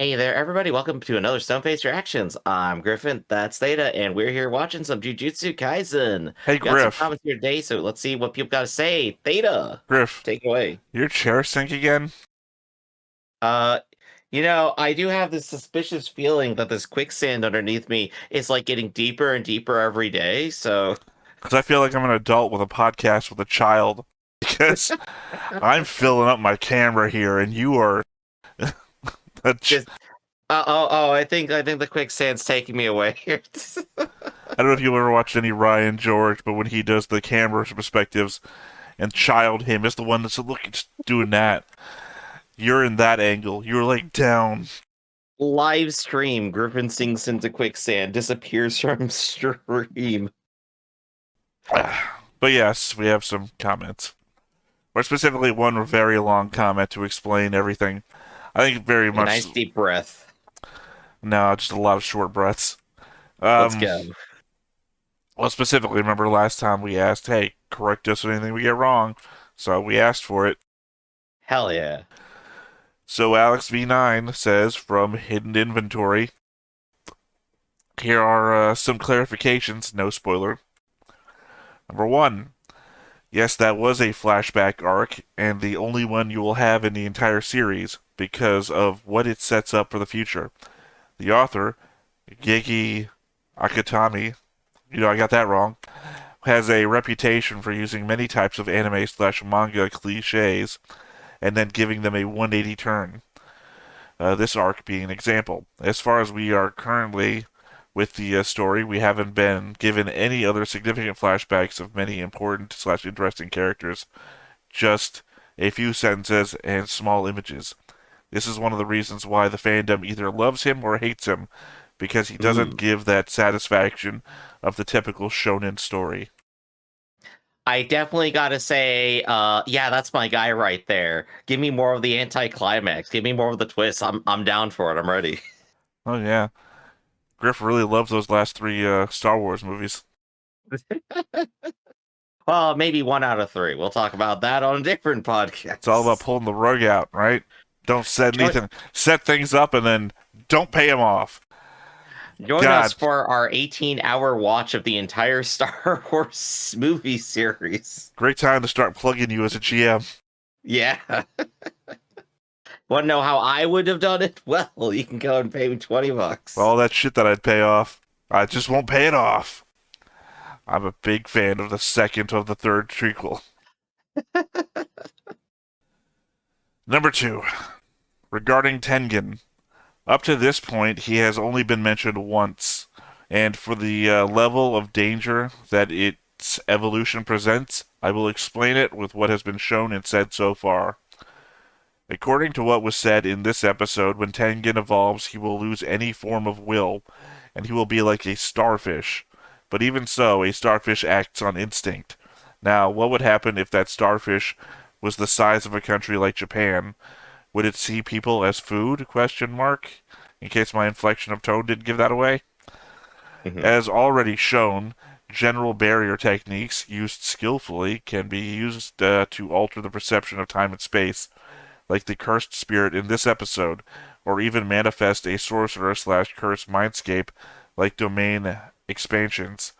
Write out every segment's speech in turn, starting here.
Hey there, everybody. Welcome to another Stone-Faced Reactions. I'm Griffin, that's Theta, and we're here watching some Jujutsu Kaisen. Hey We got some Griff, comments here today, so let's see what people got to say. Theta, Griff, take it away. your chair sink again? Uh, I do have this suspicious feeling that this quicksand underneath me is like getting deeper and deeper every day, so... Because I feel like I'm an adult with a podcast with a child. Because I'm filling up my camera here, and you are. Just, I think the quicksand's taking me away here. I don't know if you ever watched any Ryan George, but when he does the camera perspectives and child him is the one that's looking, just doing that. You're in that angle. You're like down. Live stream, Griffin sinks into quicksand, disappears from stream. But yes, we have some comments. Or specifically one very long comment to explain everything. I think very Take a much. nice deep breath. No, just a lot of short breaths. Let's Um, go. well, specifically, remember last time we asked, hey, correct us on anything we get wrong. So we asked for it. Hell yeah. So Alex V9 says from Hidden Inventory, here are some clarifications, no spoiler. Number one, yes, that was a flashback arc, and the only one you will have in the entire series because of what it sets up for the future. The author, Geki Akatami, I got that wrong, has a reputation for using many types of anime slash manga cliches and then giving them a 180 turn. This arc being an example. As far as we are currently with the story, we haven't been given any other significant flashbacks of many important slash interesting characters, just a few sentences and small images. This is one of the reasons why the fandom either loves him or hates him, because he doesn't Ooh. give that satisfaction of the typical shonen story. I definitely gotta say, yeah, that's my guy right there. Give me more of the anticlimax. Give me more of the twist. I'm down for it. I'm ready. Oh yeah, Griff really loves those last three Star Wars movies. Well, maybe 1 out of 3. We'll talk about that on a different It's all about podcast. pulling the rug out, right? Don't set Join, anything, set things up, and then don't pay him off. join us God, for our 18-hour watch of the entire Star Wars movie series. great time to start plugging you as a GM. Yeah. Want to know how I would have done it? Well, you can go and pay me $20. All that shit that I'd pay off, I just won't pay it off. I'm a big fan of the second of the third trequel. Number two, regarding Tengen. Up to this point, he has only been mentioned once, and for the level of danger that its evolution presents, I will explain it with what has been shown and said so far. According to what was said in this episode, when Tengen evolves, he will lose any form of will, and he will be like a starfish. But even so, a starfish acts on instinct. Now, what would happen if that starfish was the size of a country like Japan? Would it see people as food? Question mark. In case my inflection of tone didn't give that away. Mhm. As already shown, general barrier techniques used skillfully can be used to alter the perception of time and space, like the cursed spirit in this episode, or even manifest a sorcerer slash cursed mindscape like domain expansions.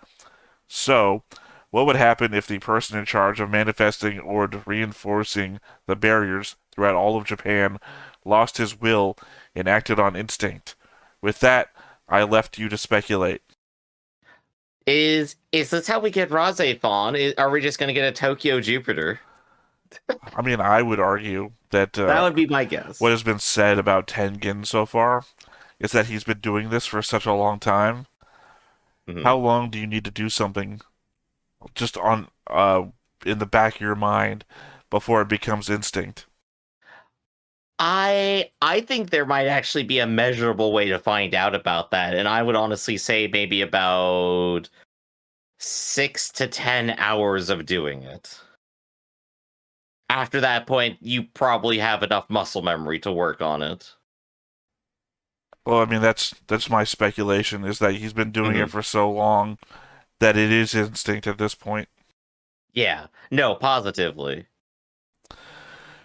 So, what would happen if the person in charge of manifesting or reinforcing the barriers throughout all of Japan lost his will and acted on instinct? With that, I left you to speculate. Is this how we get Razefon? Are we just gonna get a Tokyo Jupiter? I mean, I would argue that That would be my what guess. has been said about Tengen so far is that he's been doing this for such a long time. Mhm. How long do you need to do something just on in the back of your mind before it becomes instinct? I think there might actually be a measurable way to find out about that, and I would honestly say maybe about 6 to 10 hours of doing it. After that point, you probably have enough muscle memory to work on it. Well, I mean that's my speculation is that he's been doing it Mhm. for so long that it is instinct at this point. Yeah. No, positively.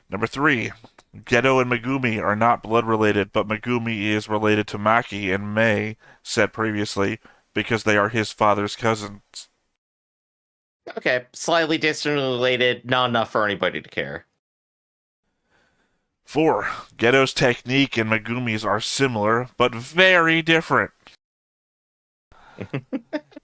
Number three. Geto and Megumi are not blood related, but Megumi is related to Maki and Mei, said previously, because they are his father's cousins. Okay, slightly distantly related, not enough for anybody to care. 4. Geto's technique and Megumi's are similar, but very different.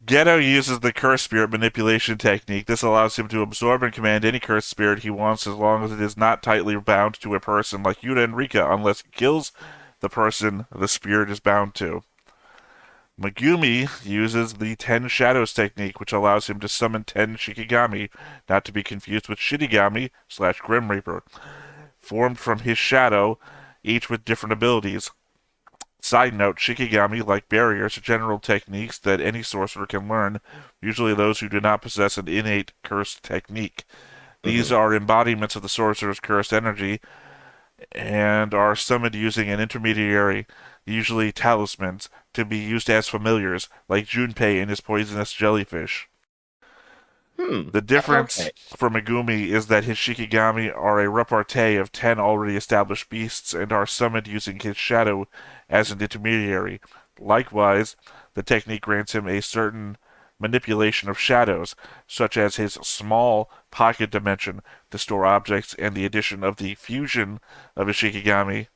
Geto uses the curse spirit manipulation technique. This allows him to absorb and command any curse spirit he wants as long as it is not tightly bound to a person like Yuta and Rika, unless he kills the person the spirit is bound to. Megumi uses the 10 Shadows technique, which allows him to summon 10 Shikigami, not to be confused with Shinigami / Grim Reaper, formed from his shadow, each with different abilities. Side note, Shikigami, like barriers, are general techniques that any sorcerer can learn, usually those who do not possess an innate cursed technique. These are embodiments of the sorcerer's cursed energy and are summoned using an intermediary, usually talismans, to be used as familiars, like Junpei and his poisonous jellyfish. The difference for Megumi is that his Shikigami are a repartee of 10 already established beasts and are summoned using his shadow as an intermediary. Likewise, the technique grants him a certain manipulation of shadows, such as his small pocket dimension to store objects and the addition of the fusion of his Shikigami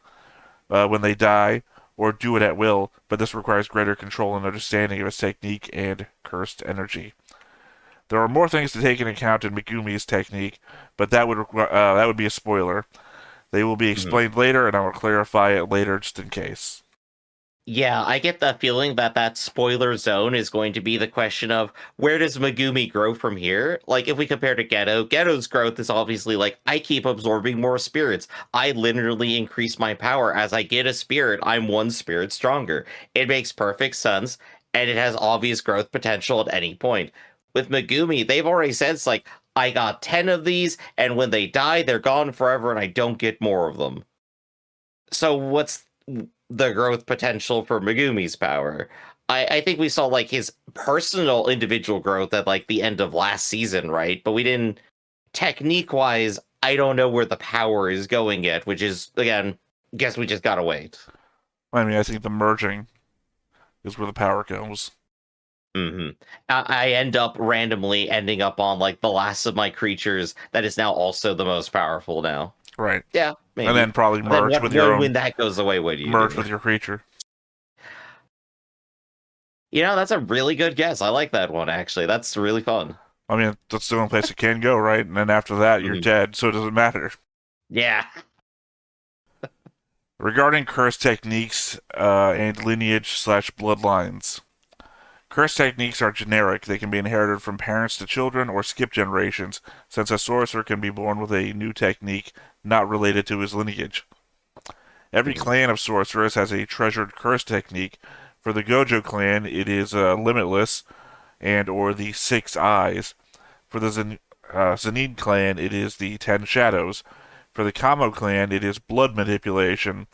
when they die, or do it at will, but this requires greater control and understanding of his technique and cursed energy. There are more things to take into account in Megumi's technique, but that would be a spoiler. They will be explained later, and I will clarify it later just in case. Yeah, I get the feeling that spoiler zone is going to be the question of where does Megumi grow from here? Like, if we compare to Geto's growth is obviously like, I keep absorbing more spirits. I literally increase my power. As I get a spirit, I'm one spirit stronger. It makes perfect sense, and it has obvious growth potential at any point. With Megumi, they've already said it's like, I got 10 of these, and when they die, they're gone forever, and I don't get more of them. So what's the growth potential for Megumi's power? I think we saw like his personal individual growth at like the end of last season, right? But we didn't, technique wise, I don't know where the power is going yet, which is, again, guess we just gotta wait. I mean, I think the merging is where the power goes. I end up randomly ending up on like the last of my creatures that is now also the most powerful now. Right. Yeah, maybe. And then probably merge with your own. When that goes away, what do you merge do? with your creature. You know, that's a really good guess. I like that one, actually. That's really fun. I mean, that's the only place it can go, right? And then after that, you're dead, so it doesn't matter. Yeah. Regarding curse techniques and lineage / bloodlines. Curse techniques are generic. They can be inherited from parents to children or skip generations, since a sorcerer can be born with a new technique not related to his lineage. Every clan of sorcerers has a treasured curse technique. For the Gojo clan, it is Limitless and or the 6 Eyes. For the Zenin clan, it is the 10 Shadows. For the Kamo clan, it is Blood Manipulation.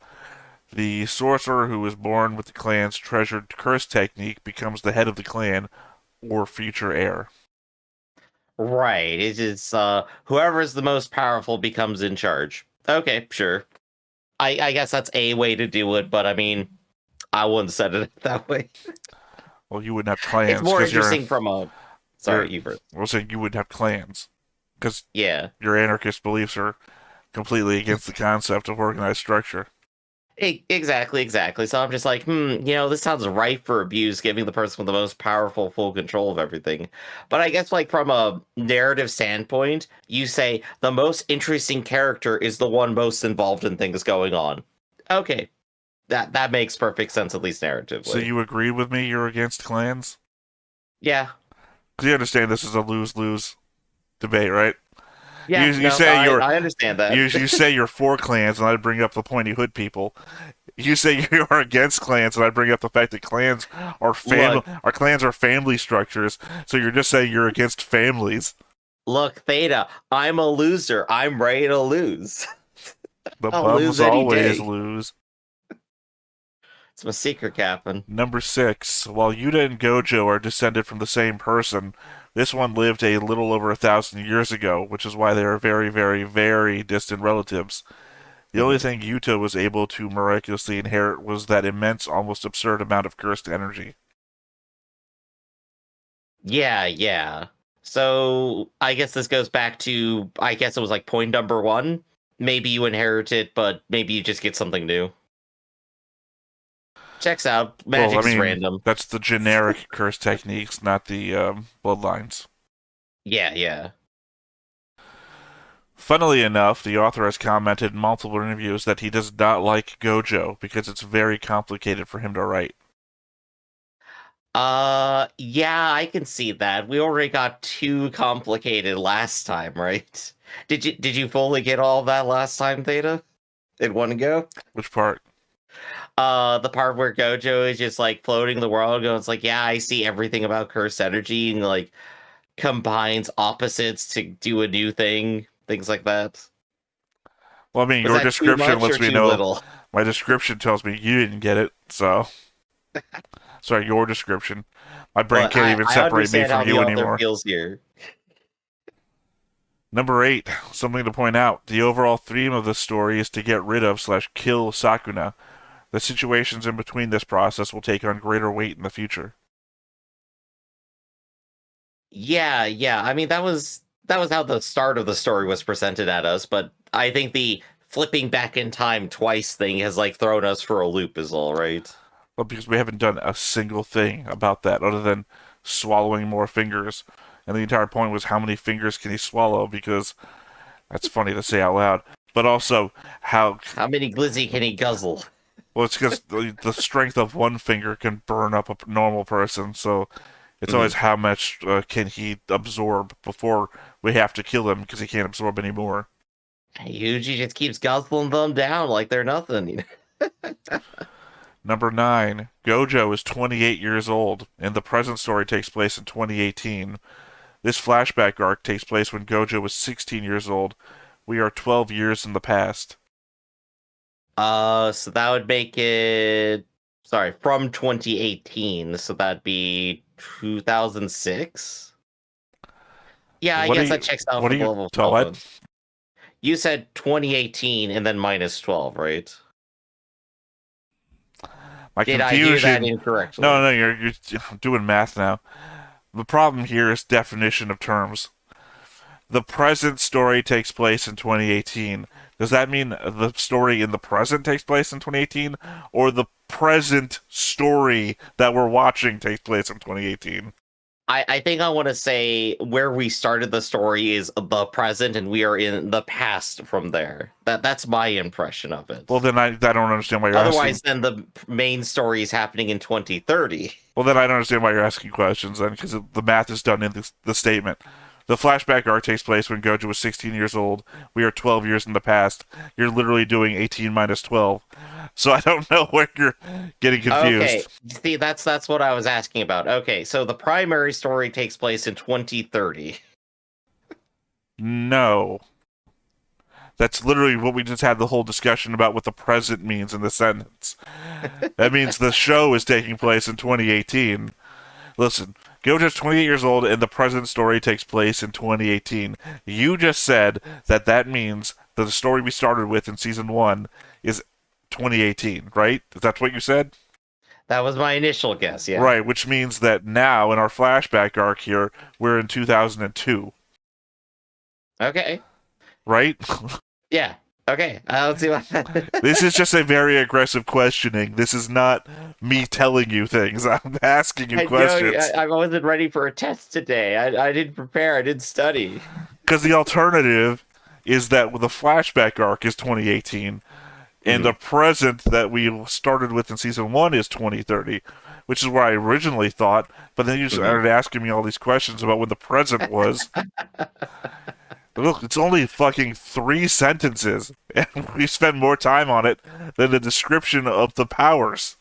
The sorcerer who is born with the clan's treasured curse technique becomes the head of the clan or future heir. Right. It is whoever is the most powerful becomes in charge. Okay, sure. I guess that's a way to do it, but I mean, I wouldn't set it that way. Well, you wouldn't have clans. It's more interesting from a. Sorry, you first. I was saying you wouldn't have clans because your anarchist beliefs are completely against the concept of organized structure. Exactly. So I'm just like, this sounds ripe for abuse, giving the person with the most powerful full control of everything. But I guess, like, from a narrative standpoint, you say the most interesting character is the one most involved in things going on. Okay, that makes perfect sense, at least narratively. So you agree with me? You're against clans? Yeah. Because you understand this is a lose-lose debate, right? Yeah, I understand that. You say you're for clans, and I bring up the pointy hood people. You say you are against clans, and I bring up the fact that clans are family structures. So you're just saying you're against families. Look, Theta, I'm a loser. I'm ready to lose. The bums always lose. It's my secret, Captain. Number 6. While Yuta and Gojo are descended from the same person, this one lived a little over 1,000 years ago, which is why they are very, very, very distant relatives. The only thing Yuta was able to miraculously inherit was that immense, almost absurd amount of cursed energy. Yeah, yeah. So I guess this goes back to, I guess it was like point number one. Maybe you inherit it, but maybe you just get something new. Checks out. Well, Magic I is mean, random. that's the generic curse techniques, not the bloodlines. Yeah, yeah. Funnily enough, the author has commented in multiple interviews that he does not like gojo because it's very complicated for him to write. Yeah, I can see that. We already got too complicated last time, right? Did you fully get all of that last time, Theta? In one go? Which part? The part where Gojo is just like floating the world, going, it's like, yeah, I see everything about cursed energy, and like combines opposites to do a new thing, things like that. Well, I mean, Was your that too description much or lets me too know. little? My description tells me you didn't get it, so. Sorry, your description. My brain Well, can't I even I separate me understand from how the you author anymore. feels here. Number 8, something to point out. The overall theme of the story is to get rid of / kill Sakuna. The situations in between this process will take on greater weight in the future. Yeah, yeah. I mean, that was how the start of the story was presented at us, but I think the flipping back in time twice thing has like thrown us for a loop is all right. Well, because we haven't done a single thing about that other than swallowing more fingers. And the entire point was how many fingers can he swallow, because that's funny to say out loud. But also, how. How many glizzy can he guzzle? Well, it's because the strength of one finger can burn up a normal person, so it's always Mhm. how much can he absorb before we have to kill him because he can't absorb anymore. Yuji just keeps guzzling them down like they're nothing. Number 9, Gojo is 28 years old, and the present story takes place in 2018. This flashback arc takes place when Gojo was 16 years old. We are 12 years in the past. So that would make it, sorry, from 2018, so that'd be 2006. Yeah, I What are guess that you? checks out What for are the you? level of Tell what? childhood. You said 2018 and then minus 12, right? My Did I hear that confusion. No, incorrectly? no, you're doing math now. The problem here is definition of terms. The present story takes place in 2018. Does that mean the story in the present takes place in 2018, or the present story that we're watching takes place in 2018? I think I want to say where we started the story is the present and we are in the past from there. That's my impression of Well, it. then I don't understand why you're asking. Otherwise, then the main story is happening in 2030. Well, then I don't understand why you're asking questions then, because the math is done in the statement. The flashback arc takes place when Gojo was 16 years old. We are 12 years in the past. You're literally doing 18 minus 12. So I don't know where you're getting Okay, confused. see, that's what I was asking about. Okay, so the primary story takes place in 2030. No. That's literally what we just had the whole discussion about what the present means in the sentence. That means the show is taking place in 2018. Listen, Gojo's 28 years old and the present story takes place in 2018. You just said that that means that the story we started with in season 1 is 2018, right? That's what you said? That was my initial guess, yeah. Right, which means that now in our flashback arc here, we're in 2002, Okay. right? Yeah. Okay. Let's see what. This is just a very aggressive questioning. This is not me telling you things. I'm asking you I know questions. I wasn't ready for a test today. I didn't prepare. I didn't study. Because the alternative is that the flashback arc is 2018, and the Mhm. present that we started with in season 1 is 2030, which is where I originally thought, but then you Mhm. started asking me all these questions about when the present was. Look, it's only fucking 3 sentences, and we spend more time on it than the description of the powers.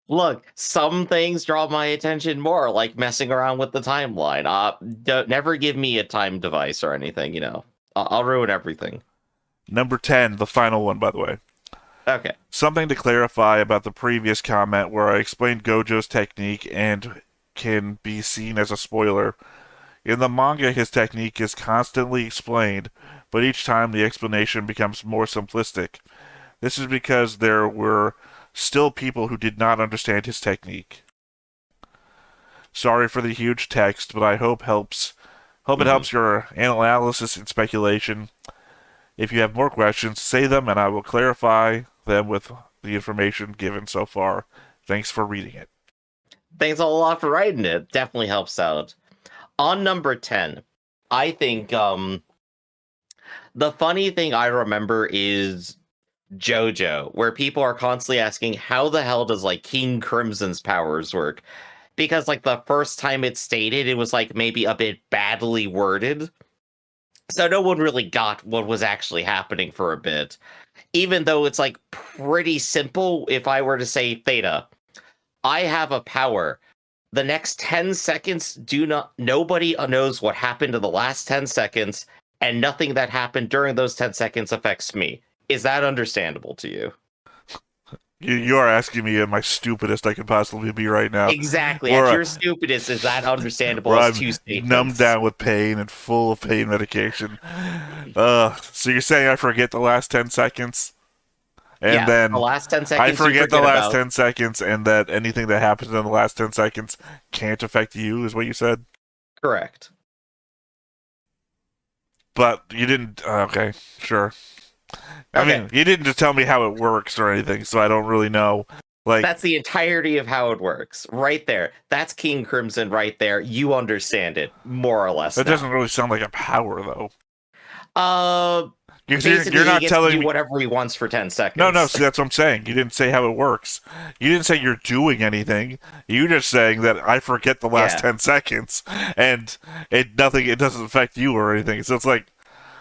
Look, some things draw my attention more, like messing around with the timeline. Don't never give me a time device or anything. I'll ruin everything. Number 10, the final one, by the way. Okay. Something to clarify about the previous comment where I explained Gojo's technique and can be seen as a spoiler. In the manga, his technique is constantly explained, but each time the explanation becomes more simplistic. This is because there were still people who did not understand his technique. Sorry for the huge text, but I hope it Mhm. helps your analysis and speculation. If you have more questions, say them and I will clarify them with the information given so far. Thanks for reading it. Thanks a lot for writing it. Definitely helps out. On number 10, I think the funny thing I remember is JoJo, where people are constantly asking how the hell does like King Crimson's powers work? Because like the first time it's stated, it was like maybe a bit badly worded. So no one really got what was actually happening for a bit. Even though it's like pretty simple, if I were to say Theta, I have a power. The next 10 seconds nobody knows what happened in the last 10 seconds, and nothing that happened during those 10 seconds affects me. Is that understandable to you? You are asking me my stupidest I could possibly be right now. Exactly. At Where, your stupidest, is that understandable where as I'm two numbed statements? down with pain and full of pain medication. So you're saying I forget the last 10 seconds? And Yeah, the then last 10 I seconds you forget the forget last about. 10 seconds, and that anything that happens in the last 10 seconds can't affect you, is what you said? Correct. But you didn't. Okay, sure. I Okay. mean, you didn't just tell me how it works or anything, so I don't really know. Like, That's the entirety of how it works. Right there. That's King Crimson right there. You understand it, more or less that doesn't now. really sound like a power, though. Uh, Because you're Basically, he not gets to telling do me. whatever he wants for 10 No, no, seconds. see, that's what I'm saying. You didn't say how it works. You didn't say you're doing anything. You just saying that I forget the last Yeah. 10 seconds, and it doesn't affect you or anything. So it's like,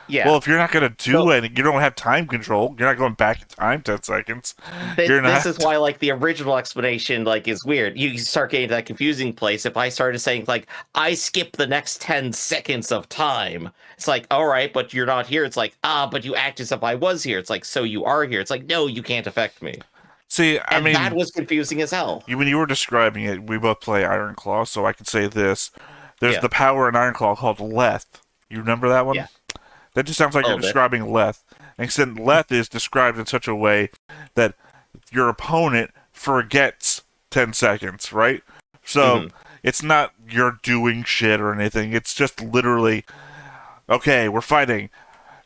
well, Yeah. if you're not going to do So any, you don't have time control. You're not going back in time 10 seconds. You're this is not. why like the original explanation like is weird. You start getting to that confusing place. If I started saying like I skip the next 10 seconds of time, it's like, all right, but you're not here. It's like, but you act as if I was here. It's like, so you are here. It's like, no, you can't affect me. See, I And that mean, was confusing as hell. when you were describing it, we both play Iron Claw, so I can say this. There's Yeah. the power in Iron Claw called Leth. You remember that one? Yeah. That just sounds like A you're little bit. describing Leth. Except Leth is described in such a way that your opponent forgets 10 seconds, right? So Hmm. it's not you're doing shit or anything. It's just literally, okay, we're fighting.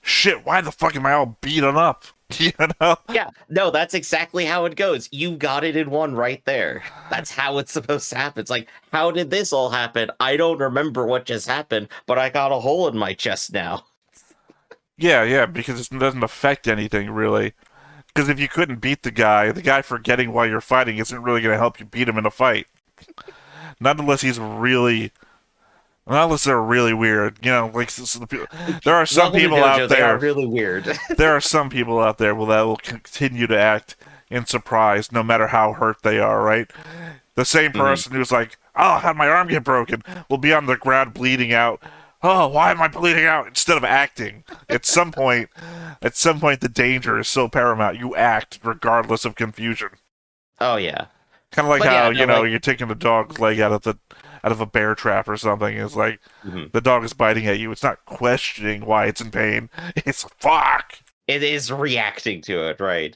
Shit, why the fuck am I all beaten up? You know? Yeah, no, that's exactly how it goes. You got it in one right there. That's how it's supposed to happen. It's like, how did this all happen? I don't remember what just happened, but I got a hole in my chest now. Yeah, yeah, because it doesn't affect anything really. Because if you couldn't beat the guy forgetting while you're fighting isn't really going to help you beat him in a fight. Not unless he's really, not unless they're really weird. You know, like there are some Welcome to people out Dojo. They are there. really weird. There are some people out there that will continue to act in surprise, no matter how hurt they are. Right? The same Hmm. person who's like, "Oh, how'd my arm get broken?" will be on the ground bleeding out. Oh, why am I bleeding out? Instead of acting, at some point, the danger is so paramount. You act regardless of confusion. Oh yeah, Kind of like but how yeah, no, like, you're taking the dog's leg out of a bear trap or something. It's like mhm. the dog is biting at you. It's not questioning why it's in pain. It's fuck. It is reacting to it, right?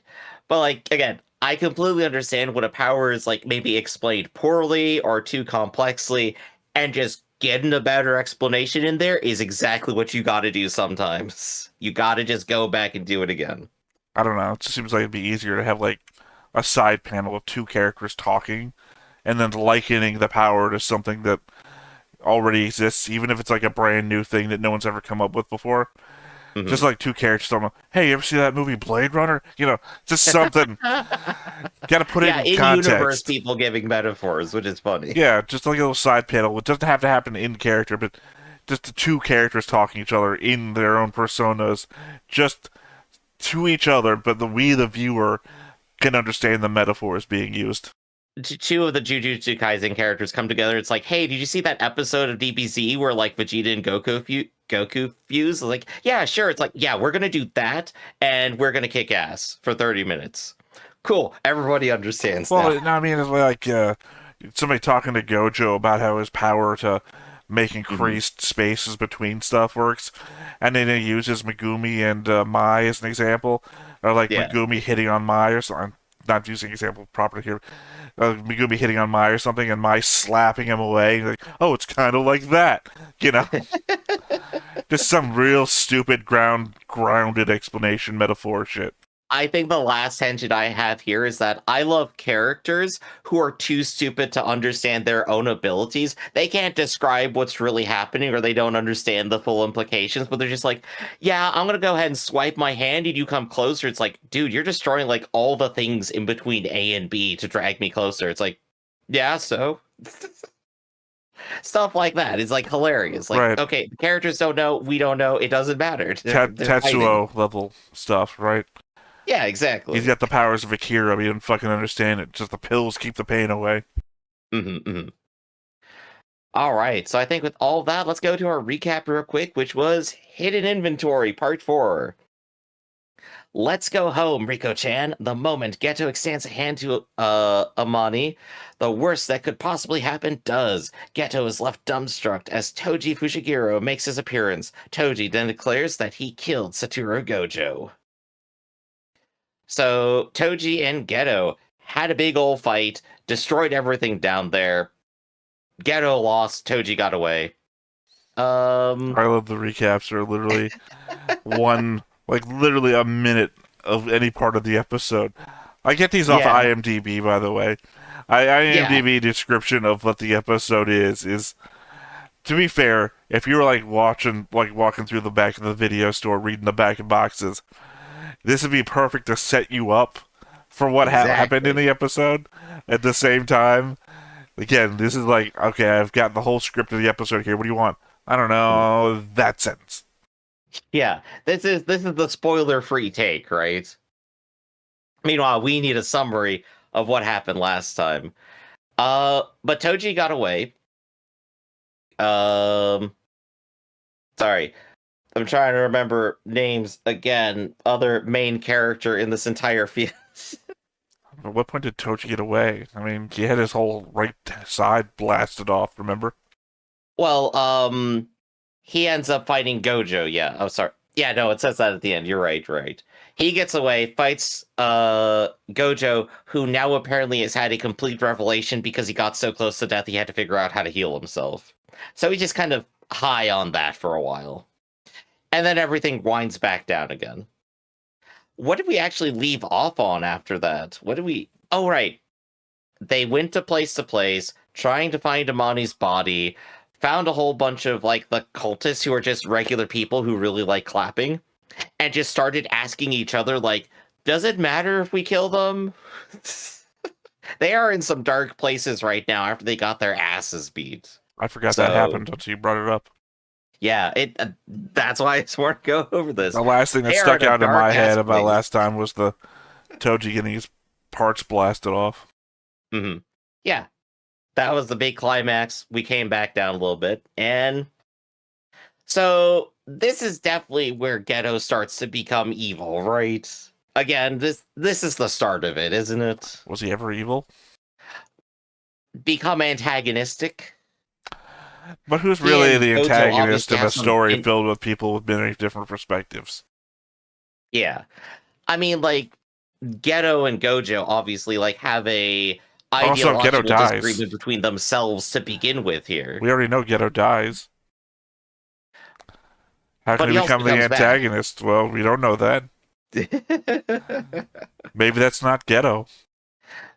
But like again, I completely understand when a power is like maybe explained poorly or too complexly, and just getting a better explanation in there is exactly what you got to do sometimes. You got to just go back and do it again. I don't know. It just seems like it'd be easier to have like a side panel of two characters talking, and then likening the power to something that already exists, even if it's like a brand new thing that no one's ever come up with before. Just Hmm. like two characters talking. Hey, you ever see that movie Blade Runner? You know, just something. Got to put it Yeah, in in universe context. people giving metaphors, which is funny. Yeah, just like a little side panel. It doesn't have to happen in character, but just the two characters talking to each other in their own personas, just to each other, but the viewer can understand the metaphors being used. Two of the Jujutsu Kaisen characters come together. It's like, hey, did you see that episode of DBZ where like Vegeta and Goku fuse? Like, yeah, sure. It's like, yeah, we're gonna do that, and we're gonna kick ass for 30 minutes. Cool. Everybody understands now. Well, no, I mean, it's like somebody talking to Gojo about how his power to make increased spaces between stuff works. And then it uses Megumi and Mai as an example, or like Yeah. Megumi hitting on Mai or something. I'm not using example properly here. Megumi hitting on Mai or something, and Mai slapping him away. Like, oh, it's kind of like that, you know. Just some real stupid grounded explanation metaphor shit. I think the last tangent I have here is that I love characters who are too stupid to understand their own abilities. They can't describe what's really happening or they don't understand the full implications, but they're just like, yeah, I'm going to go ahead and swipe my hand and you come closer. It's like, dude, you're destroying like all the things in between A and B to drag me closer. It's like, yeah, so stuff like that is like hilarious. Like, Right. okay, the characters don't know, we don't know, it doesn't matter. They're fighting. Tetsuo level stuff, right? Yeah, He's exactly. got the powers of Akira, but he didn't fucking understand it. Just the pills keep the pain away. Hmm. All right, so I think with all that, let's go to our recap real quick, which was Hidden Inventory Part 4. Let's go home, Riko-chan. The moment Geto extends a hand to Amani, the worst that could possibly happen does. Geto is left dumbstruck as Toji Fushiguro makes his appearance. Toji then declares that he killed Satoru Gojo. So Toji and Geto had a big old fight, destroyed everything down there. Geto lost, Toji got away. I love the recaps. Are literally literally a minute of any part of the episode. I get these off Yeah, IMDb, by the way. yeah, IMDb description of what the episode is, to be fair, if you were walking through the back of the video store, reading the back of boxes, this would be perfect to set you up for what happened in exactly. the episode. At the same time, again, this is like, okay, I've got the whole script of the episode here. What do you want? I don't Mhm. know, that sentence. Yeah, this is the spoiler-free take, right? Meanwhile, we need a summary of what happened last time. But Toji got away. Um, sorry, I'm trying to remember names again. Other main character in this entire field. At what point did Toji get away? I mean, he had his whole right side blasted off, remember? Well, he ends up fighting Gojo. Yeah, I'm sorry. Yeah, no, it says that at the end. You're right, right. He gets away, fights Gojo, who now apparently has had a complete revelation because he got so close to death he had to figure out how to heal himself. So he's just kind of high on that for a while. And then everything winds back down again. What did we actually leave off on after that? What did we Oh right. They went to place, trying to find Amani's body, found a whole bunch of like the cultists who are just regular people who really like clapping, and just started asking each other, like, does it matter if we kill them? They are in some dark places right now after they got their asses beat. I forgot that So happened until you brought it up. yeah, it that's why I swore to go over this. The last thing that They are stuck in a out in my dark ass head about place. last time was the Toji getting his parts blasted off. Hmm. Yeah, that was the big climax. We came back down a little bit, and so this is definitely where Geto starts to become evil, right? Again, this is the start of it, isn't it? Was he ever evil? Become antagonistic. But who's He really and the Gojo antagonist obviously of a have some story filled with people with many different perspectives? yeah. I mean, like, Geto and Gojo obviously like have a Also, Geto ideological dies. disagreement between themselves to begin with here. We already know Geto dies. How can But he he also become the becomes bad. antagonist? Well, we don't know that. Maybe that's not Geto.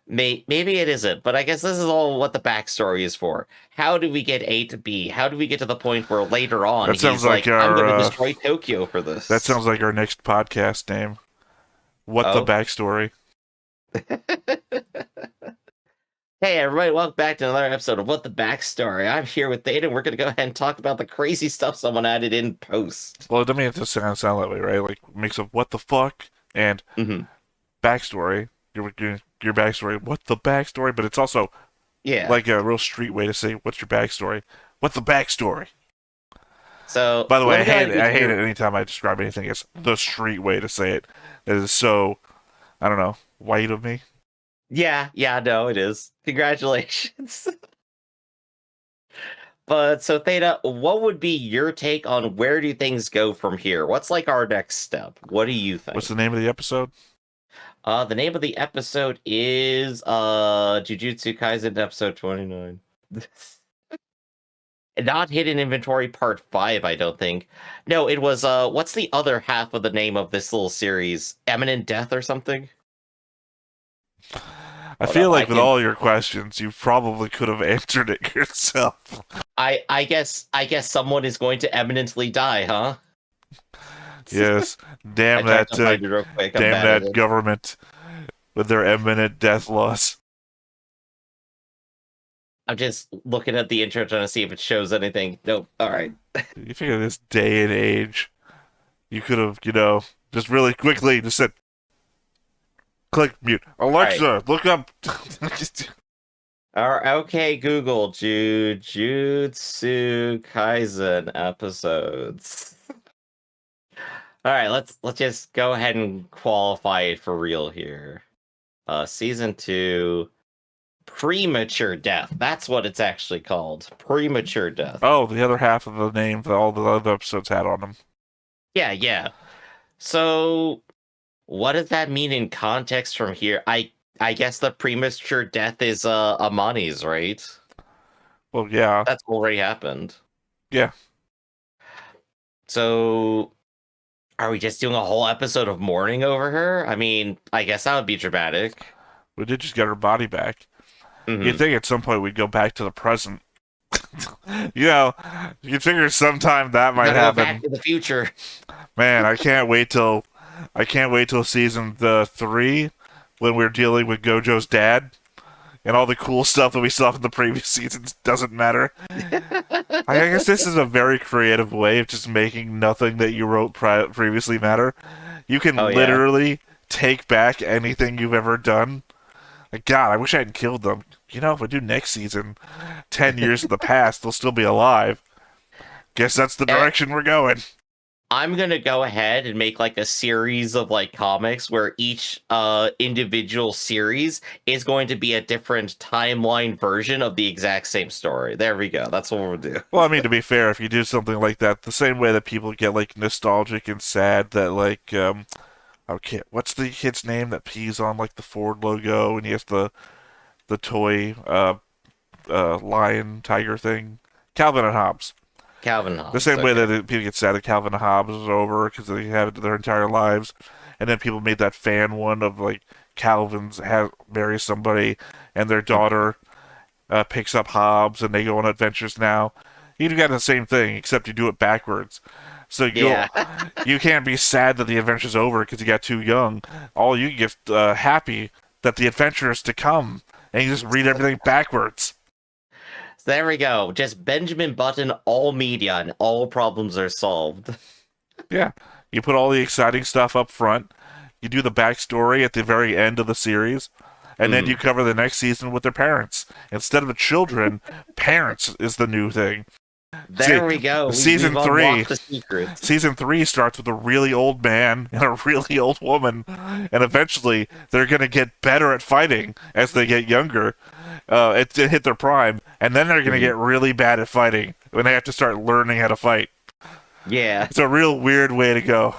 Maybe it isn't, but I guess this is all what the backstory is for. How do we get A to B? How do we get to the point where later on That sounds he's like like, I'm our going to destroy Tokyo for that this? sounds like our next podcast name. What the Oh. backstory? Hey, everybody, welcome back to another episode of What the Backstory. I'm here with Data, and we're going to go ahead and talk about the crazy stuff someone added in post. Well, it doesn't have to sound that way, right? Like mix of what the fuck and Hmm. backstory. Your backstory. What the backstory? But it's also Yeah. like a real street way to say what's your backstory. What the backstory? So By the let way, me go ahead and I give hate you. it anytime I describe anything as the street way to say it. It is so, I don't know, white of me. Yeah, no, it is. Congratulations. But so Theta, what would be your take on where do things go from here? What's like our next step? What do you think? What's the name of the episode? The name of the episode is Jujutsu Kaisen episode 29. Not Hidden Inventory Part 5, I don't think. No, it was what's the other half of the name of this little series? Eminent Death or something? I Hold feel up, like with all your questions, you probably could have answered it yourself. I guess someone is going to eminently die, huh? Yes. I Damn tried that to find it real quick. I'm bad at it. government with their imminent death laws. I'm just looking at the intro trying to see if it shows anything. Nope. All right. You figure this day and age, you could have, just really quickly just said, click mute. Alexa, look up. All right. Okay, Google Jujutsu Kaisen episodes. All right, let's just go ahead and qualify it for real here. Season 2, Premature Death. That's what it's actually called. Premature Death. Oh, the other half of the name that all the other episodes had on them. Yeah. So, what does that mean in context from here? I guess the premature death is Amani's, right? Well, yeah. That's already happened. Yeah. So, are we just doing a whole episode of mourning over her? I mean, I guess that would be dramatic. We did just get her body back. Mm-hmm. You'd think at some point we'd go back to the present. You'd figure sometime that might happen. Back to the future. Man, I can't wait till season 3 when we're dealing with Gojo's dad and all the cool stuff that we saw from the previous seasons doesn't matter. I guess this is a very creative way of just making nothing that you wrote previously matter. You can literally take back anything you've ever done. Like, God, I wish I hadn't killed them. If we do next season, 10 years in the past, they'll still be alive. Guess that's the direction we're going. I'm gonna go ahead and make like a series of like comics where each individual series is going to be a different timeline version of the exact same story. There we go. That's what we'll do. Well, I mean, to be fair, if you do something like that, the same way that people get like nostalgic and sad that like okay, what's the kid's name that pees on like the Ford logo and he has the toy lion tiger thing? Calvin and Hobbes. Calvin Hobbes. The same way that people get sad that Calvin and Hobbes is over because they had it their entire lives, and then people made that fan one of like Calvin's marries somebody and their daughter picks up Hobbes and they go on adventures now. You got the same thing except you do it backwards. So you can't be sad that the adventure's over because you got too young. All you get happy that the adventure is to come, and you just read everything backwards. So there we go. Just Benjamin Button, all media, and all problems are solved. Yeah. You put all the exciting stuff up front. You do the backstory at the very end of the series. And then you cover the next season with their parents. Instead of the children, parents is the new thing. There we go. Season 3 starts with a really old man and a really old woman. And eventually, they're going to get better at fighting as they get younger. It hit their prime, and then they're going to get really bad at fighting when they have to start learning how to fight. Yeah. It's a real weird way to go.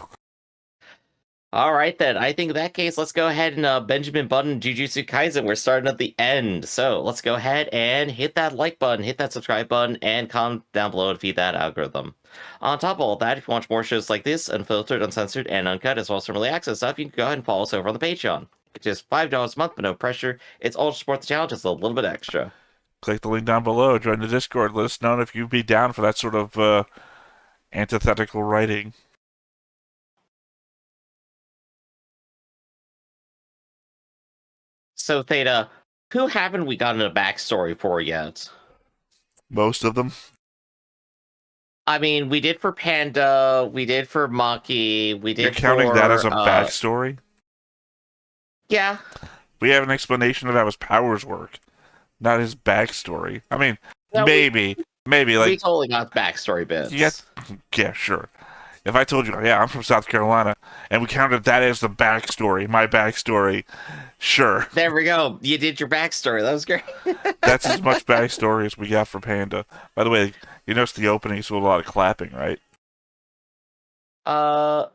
All right, then. I think in that case, let's go ahead and Benjamin Button, Jujutsu Kaisen. We're starting at the end. So let's go ahead and hit that like button, hit that subscribe button, and comment down below to feed that algorithm. On top of all that, if you want more shows like this, unfiltered, uncensored, and uncut, as well as some early access stuff, you can go ahead and follow us over on the Patreon. It's just $5 a month, but no pressure. It's all to support the channel, just a little bit extra. Click the link down below. Join the Discord. Let us know if you'd be down for that sort of antithetical writing. So, Theta, who haven't we gotten a backstory for yet? Most of them. I mean, we did for Panda, we did for Maki, we did You're counting that as a backstory? Yeah. We have an explanation of how his powers work, not his backstory. I mean, No, maybe like we totally got the backstory bits. yeah, sure. If I told you, yeah, I'm from South Carolina, and we counted that as the backstory, my backstory, sure. There we go. You did your backstory. That was great. That's as much backstory as we got for Panda. By the way, you notice the openings with a lot of clapping, right? No,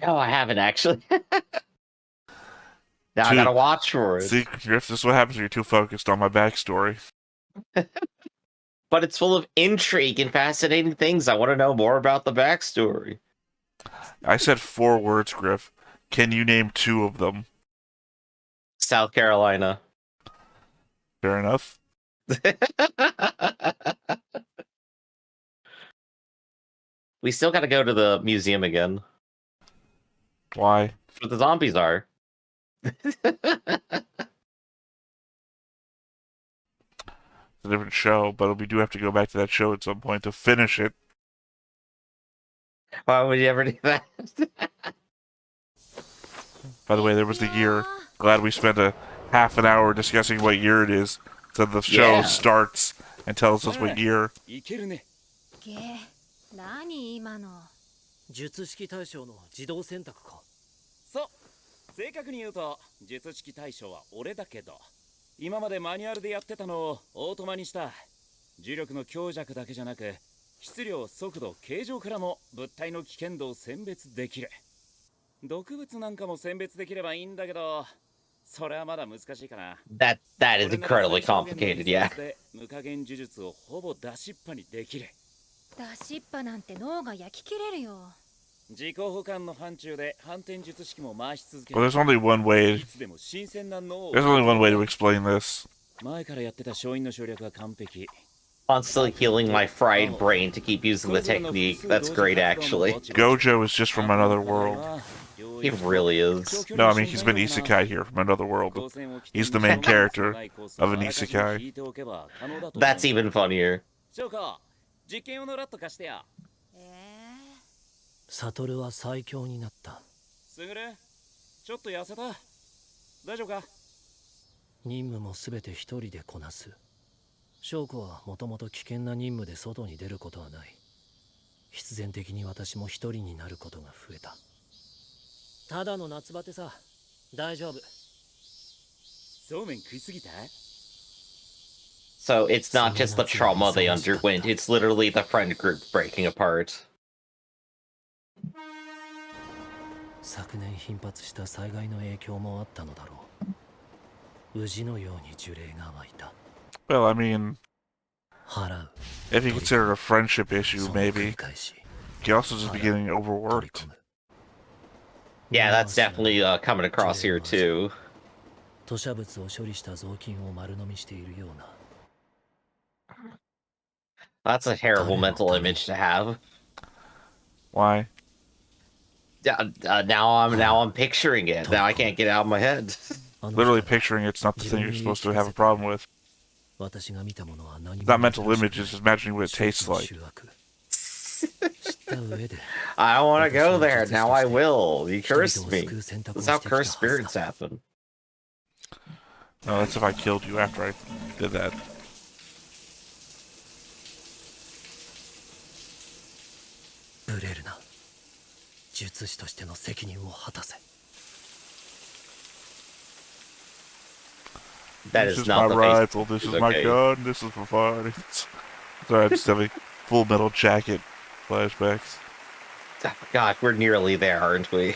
I haven't actually. Now I gotta watch for it. See, Griff, this is what happens when you're too focused on my backstory. But it's full of intrigue and fascinating things. I want to know more about the backstory. I said 4 words, Griff. Can you name 2 of them? South Carolina. Fair enough. We still gotta go to the museum again. Why? That's where the zombies are. It's a different show, but we do have to go back to that show at some point to finish it. Why would you ever do that? By the way, there was the year. Glad we spent a half an hour discussing what year it is, so the show starts and tells us what year. 何今の術式対象の自動選択か。そう正確に言うと術式対象は俺だけど今までマニュアルでやってたのをオートマにした。重力の強弱だけじゃなく質量速度形状からも物体の危険度を選別できる。毒物なんかも選別できればいいんだけどそれはまだ難しいかな。 That is incredibly complicated, yeah. 無加減呪術をほぼ出しっぱにできる。出しっぱなんて脳が焼き切れるよ。自己保管の範疇で反転術式も回し続ける。 Well, there's only one way. いつでも新鮮な脳を There's only one way to explain this. 前からやってた勝因の省略は完璧。 Constantly healing my fried brain to keep using the technique. That's great, actually. Gojo is just from another world. He really is. No, I mean, he's been isekai here from another world. He's the main character of an isekai. That's even funnier. 実験用のラット貸してや。サトルは最強になった。すぐる、ちょっと痩せた。大丈夫か？任務もすべて一人でこなす。翔子はもともと危険な任務で外に出ることはない。必然的に私も一人になることが増えた。ただの夏バテさ。大丈夫。そうめん食いすぎた？ So it's not just the trauma they underwent, it's literally the friend group breaking apart. 昨年頻発した災害の影響もあったのだろう。宇治のように呪霊が湧いた。 Well, I mean, 払う。 if you consider it a friendship issue, maybe. He could also just be getting overworked. Yeah, that's definitely coming across here too. 吐砂物を処理した雑巾を丸飲みしているような。 That's a terrible mental image to have. Why? Now I'm picturing it. Now I can't get it out of my head. Literally picturing it's not the thing you're supposed to have a problem with. It's not mental images, it's imagining what it tastes like. I don't want to go there. Now I will. You cursed me. That's how cursed spirits happen. No, that's if I killed you after I did that. That This is is not my the rifle, face. this is Okay. my gun, this is for fighting. Sorry, I'm just having Full Metal Jacket flashbacks. God, we're nearly there, aren't we?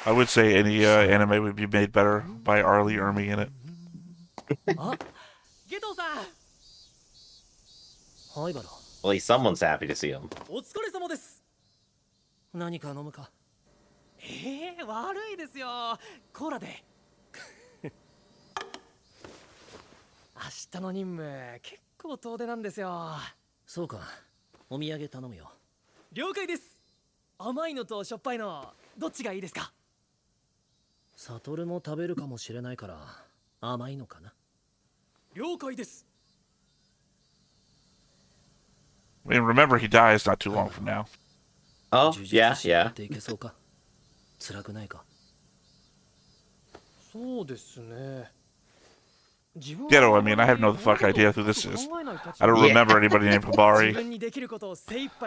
I would say any anime would be made better by Arlie Ermy in it. ゲトさん。 はいバロ。 At least someone's happy to see him. お疲れ様です。何か飲むか。悪いですよ。コーラで。明日の任務結構遠出なんですよ。そうか。お土産頼むよ。了解です。甘いのとしょっぱいのどっちがいいですか？サトルも食べるかもしれないから甘いのかな。了解です。 I mean, remember, he dies not too long from now. Oh, yeah, yeah. いけそうか。辛くないか。そうですね。Ghetto, I mean, I have no fuck idea who this is. I don't remember anybody named Hibari.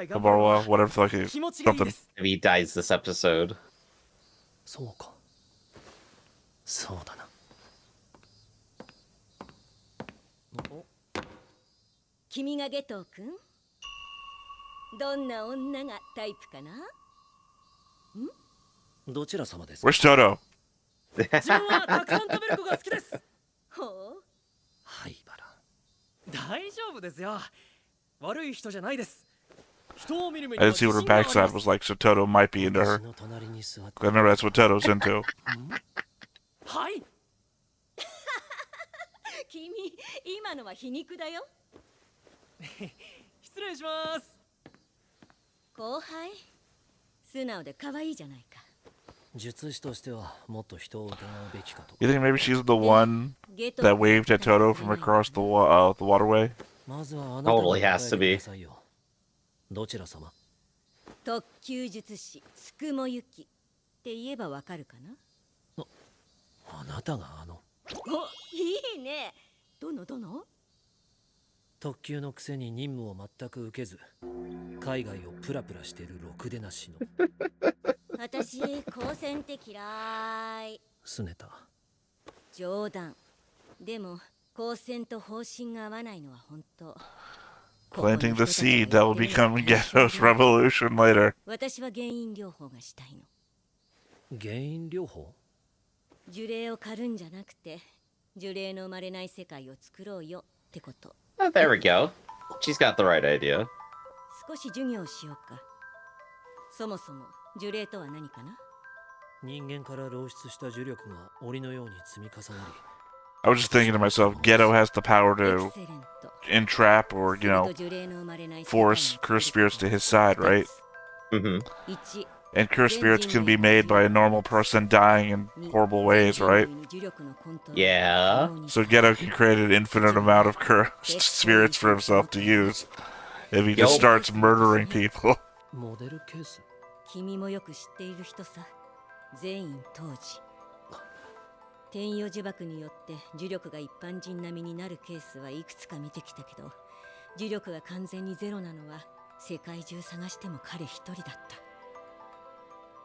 Hibarwa, whatever the fuck it is. Something. If he dies this episode. そうか。そうだな。お、君がゲトウ君？どんな女がタイプかな？どちら様ですか？ Where's Toto? 自分はたくさん食べる子が好きです。ほう。はいバラ。大丈夫ですよ。悪い人じゃないです。人を見る目に I は didn't see 自 what her 信があり backside ます。 was like, so Toto might be into her. 私の隣に座って I know that's what Toto's into. はい。君、今のは皮肉だよ。失礼します。後輩？素直で可愛いじゃないか。術師としてはもっと人を疑うべきかと。 You think maybe she's the one ゲトウ that waved at Toto from across the waterway? まずはあなたに Totally has to 答え be. てくださいよ。どちら様？特級術師つくもゆきって言えばわかるかな？あなたがあのお、いいね。どの？特級のくせに任務を全く受けず海外をプラプラしているろくでなしの私、高専って嫌い。すねた。冗談。でも高専と方針が合わないのは本当。 Planting the seed that will become Ghetto's revolution later. 私は原因療法がしたいの。原因療法？呪霊を狩るんじゃなくて呪霊の生まれない世界を作ろうよってこと。 Oh, there we go. She's got the right idea. 少し授業をしようか。そもそも呪霊とは何かな？人間から漏出した呪力が檻のように積み重なり I was just thinking to myself, Ghetto has the power エ to クセレント。 entrap or, you know, すると呪霊の生まれない世界に force cursed spirits to his side, right? Mm-hmm. 1 And cursed spirits can be made by a normal person dying in horrible ways, right? Yeah. So Ghetto can create an infinite amount of cursed spirits for himself to use if he just Yup. starts murdering people. モデルケース。君もよく知っている人さ。全員当時。天与呪縛によって呪力が一般人並みになるケースはいくつか見てきたけど、呪力が完全にゼロなのは世界中探しても彼一人だった。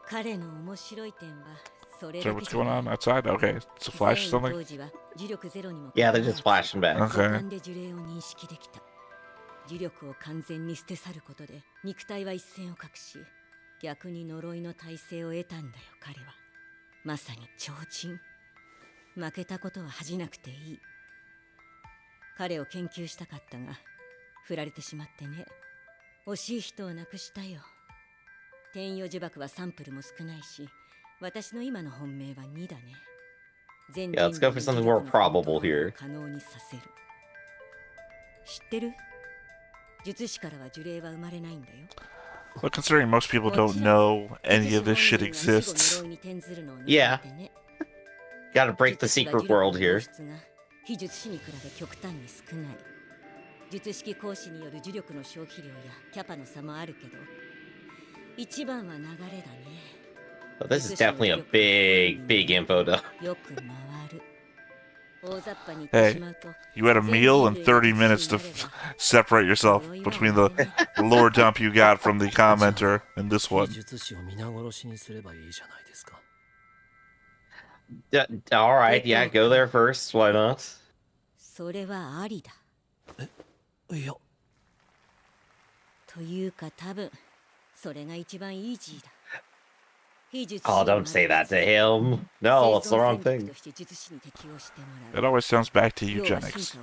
彼の面白い点はそれ So だけ what's じゃ going ない。 on outside? Okay, it's a flash or 全 something? 員当時は呪力ゼロにも Yeah, they're just flashing back. 五 Okay. 感で呪霊を認識できた。呪力を完全に捨て去ることで肉体は一線を画し、逆に呪いの体制を得たんだよ彼は。まさに超人。負けたことは恥じなくていい。彼を研究したかったが振られてしまってね。惜しい人を亡くしたよ。天与呪縛はサンプルも少ないし、私の今の本命は2だね。全 Yeah, let's go for something more probable here. 可能にさせる。知ってる？術師からは呪霊は生まれないんだよ。 Well, considering most people don't know any of this shit exists. Yeah. Gotta break the secret world here. 非術師に比べ極端に少ない。術式講師による呪力の消費量やキャパの差もあるけど、一番は流れだね。 But this is definitely a big info, though. よく回る。大雑把に言って Hey, しまうと、 you had a meal and 30 minutes to separate yourself between the lore dump you got from the commenter and this 非 one. 術師を皆殺しにすればいいじゃないですか。 All right, yeah, go there first. Why not? それはありだ。いや、というか多分それが一番イージーだ。 Oh, don't say that to him. No, it's the wrong thing. It always sounds back to eugenics.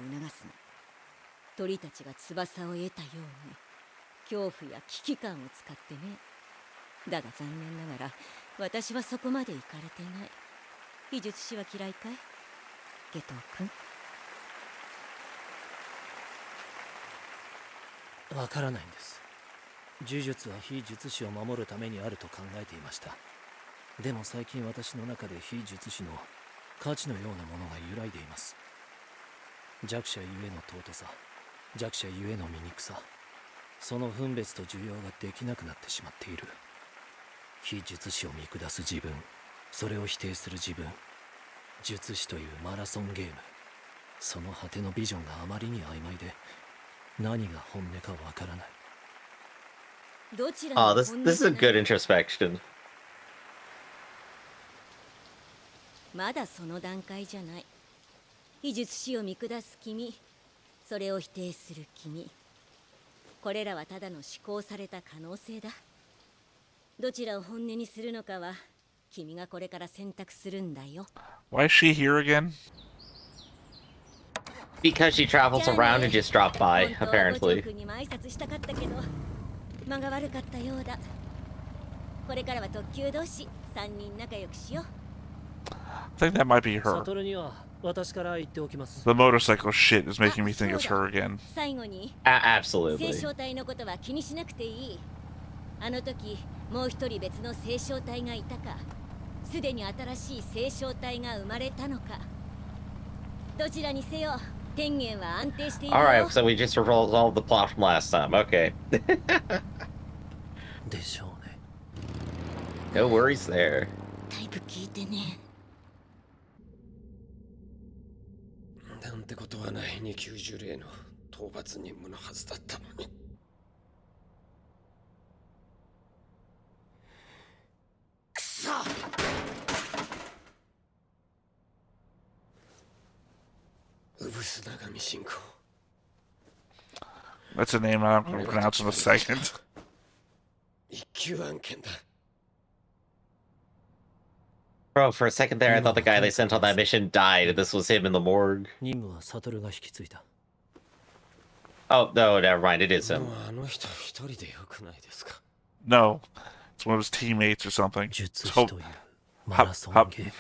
鳥たちが翼を得たように恐怖や危機感を使ってね。だが残念ながら私はそこまで行かれてない。非術師は嫌いかい？ゲトウ君。わからないんです。呪術は非術師を守るためにあると考えていました。でも最近私の中で非術師の価値のようなものが揺らいでいます。弱者ゆえの尊さ、弱者ゆえの醜さ、その分別と受容ができなくなってしまっている。非術師を見下す自分、それを否定する自分、術師というマラソンゲーム、その果てのビジョンがあまりに曖昧で何が本音かわからない。どちら Oh, も this 本音 this is じゃ a ない good introspection. まだその段階じゃない。非術師を見下す君、それを否定する君、これらはただの思考された可能性だ。どちらを本音にするのかは君がこれから選択するんだよ。 Why is she here again? Because she travels around and just dropped by, 本当は五条 apparently. 君にも挨拶したかったけど間が悪かったようだ。これからは特級同士3人仲良くしよう。 I think that might be サ her. トルには私から言っておきます。 The motorcycle shit is making me think it's her again. 最後に Absolutely. 星漿体のことは気にしなくていい。あの時もう一人別の星漿体がいたか、すでに新しい星漿体が生まれたのか、どちらにせよ天元は安定しているよ。 Alright, so we just resolved the plot from last time. Okay. でしょうね。 No worries there. タイプ聞いてね。なんてことはない。2級呪霊の討伐任務のはずだったのに。くそ。うぶす長見信仰。 That's a name I'm going to pronounce in a second. 一級案件だ。 Bro, for a second there, I thought the guy they sent on that mission died, and this was him in the morgue. 任務はサトルが引き継いだ。 Oh, no, never mind. It is も him. うあの人一人でよくないですか。 No, it's one of his teammates or something. 術 So, 師というマラソンゲー。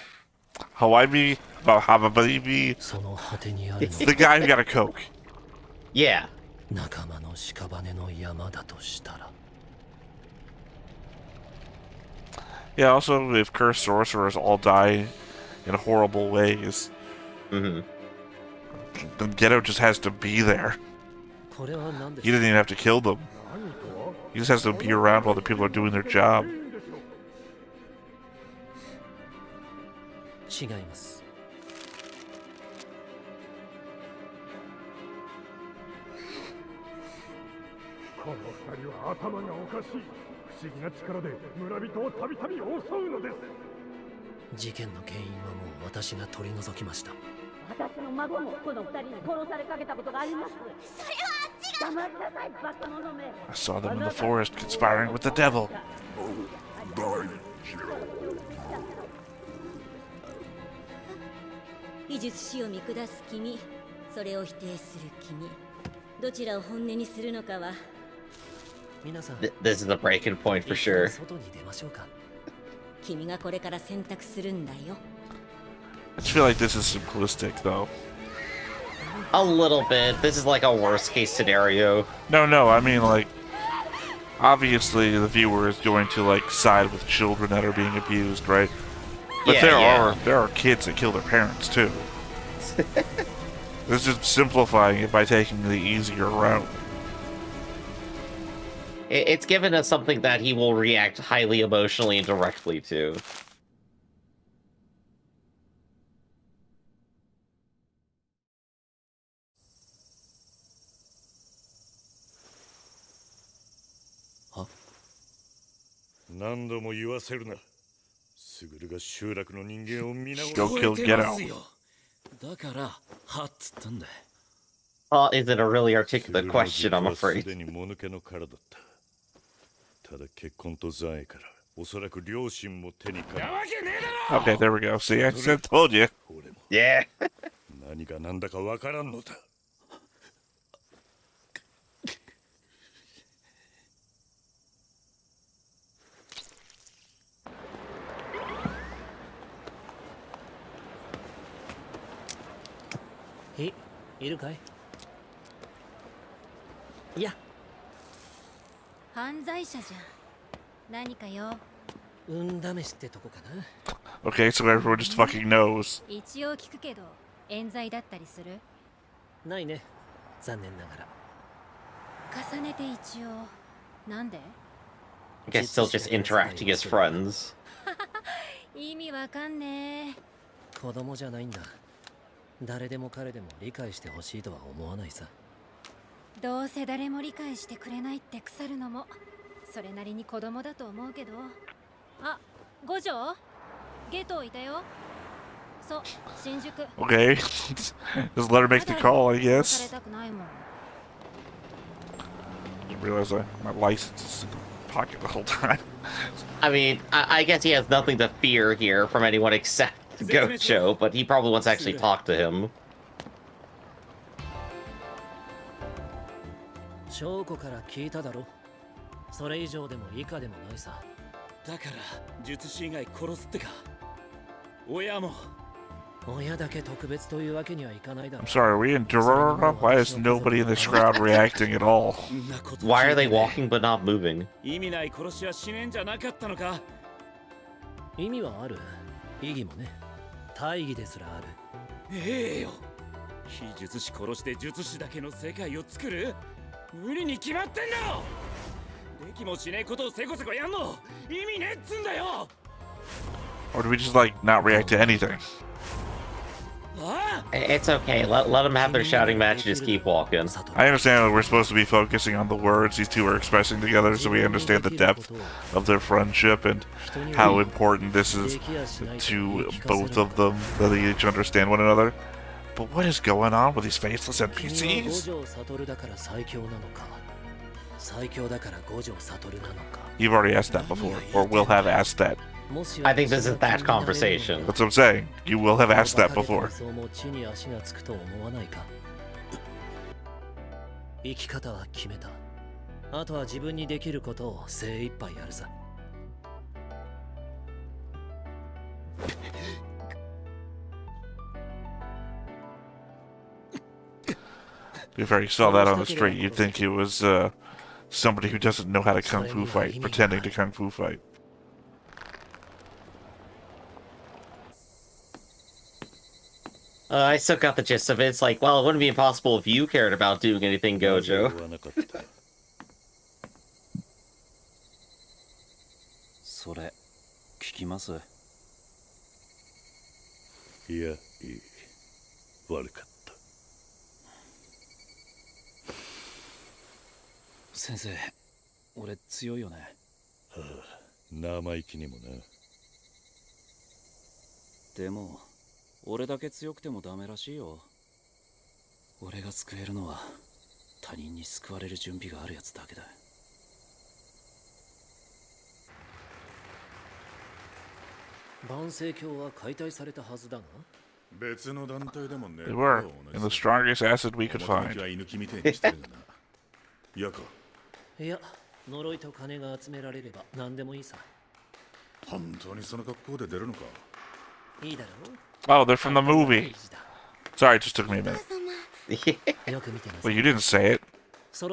Hawaii, Hawaii, その果てにある the の guy who got a Coke. Yeah. 仲間の屍の山だとしたら。 Yeah, also, if cursed sorcerers all die in horrible ways, Mm-hmm. then Geto just has to be there. これは何です He か doesn't even have to kill them. He just has to be around while the people are doing their job. 違います。この二人は頭がおかしい。不思議な力で村人をたびたび襲うのです。事件の原因はもう私が取り除きました。私の孫もこの二人に殺されかけたことがあります。それは違う。黙りなさい、バカ者め。 I saw them in the forest conspiring with the devil. 非術師を見下す君、それを否定する君、どちらを本音にするのかは皆さん、 This is the breaking point for sure. 外に出ましょうか。君がこれから選択するんだよ。 I just feel like this is simplistic, though. A little bit. This is like a worst case scenario. No, I mean, like, obviously the viewer is going to, like, side with children that are being abused, right? But Yeah, there are kids that kill their parents, too. This is simplifying it by taking the easier route. It's given us something that he will react highly emotionally and directly to. Huh? 何度も言わせるな。スグルが集落の人間を皆 Go kill Geto. だからはっつったんだ。 Isn't a really articulate question, I'm す afraid. でにもぬけの殻だった。ただ結婚と残影からおそらく両親も手にかかる。 Okay, there we go. See, I said, told you. 俺も Yeah. 何が何だかわからんのだ。いるかい？いや、犯罪者じゃん。何かよ。運試しってとこかな。 Okay, so everyone just fucking knows. 一応聞くけど、冤罪だったりする？ないね。残念ながら。重ねて一応。なんで？ I guess still just interacting as friends. 意味わかんねえ。子供じゃないんだ。誰でも彼でも理解してほしいとは思わないさ。どうせ誰も理解してくれないって腐るのもそれなりに子供だと思うけど。あ、五条ゲトいたよ。そう、新宿。 Okay. Just let her make the call, I さ guess. れたくないもん。 Didn't realize my license is in the pocket the whole time. I mean, I guess he has nothing to fear here from anyone except Gojo, but he probably wants to actually talk to him. 翔子から聞いただろ。それ以上でも以下でもないさ。だから術師以外殺すってか。親も。親だけ特別というわけにはいかないだろ I'm。sorry, are we in Durarara? Why is nobody in this crowd reacting at all? Why are they walking but not moving? 意味ない殺しはしねえんじゃなかったのか。意味はある。意義もね。大義ですらある。ええよ。非術師殺して術師だけの世界を作る。無理に決まってんだよ。できもしねえことをせこせこやんの意味ねえっつんだよ。 Or do we just, like, not react to anything? It's okay. Let them have their shouting match and just keep walking. I understand that we're supposed to be focusing on the words these two are expressing together so we understand the depth of their friendship and how important this is to both of them, that they each understand one another. But what is going on with these faceless NPCs? You've already asked that before, or will have asked that. I think this is that conversation. That's what I'm saying. You will have asked that before. 生き方は決めた。あとは自分にできることを精一杯やるさ。If you saw that on the street, you'd think it was somebody who doesn't know how to kung fu fight, pretending to kung fu fight. I still got the gist of it. It's like, well, it wouldn't be impossible if you cared about doing anything, Gojo. それ聞きます。いや、いい。悪かった。先生、俺強いよね。はあ、生意気にもな。でも。俺だけ強くてもダメらしいよ。俺が救えるのは他人に救われる準備があるやつだけだ。万世教は解体されたはずだが。別の団体でもね。They were, in the strongest acid we could find. いや、呪いと金が集められれば何でもいいさ。本当にその格好で出るのか。いいだろう。 Oh, they're from the movie. Sorry, it just took me a minute. Well, you didn't say it. It's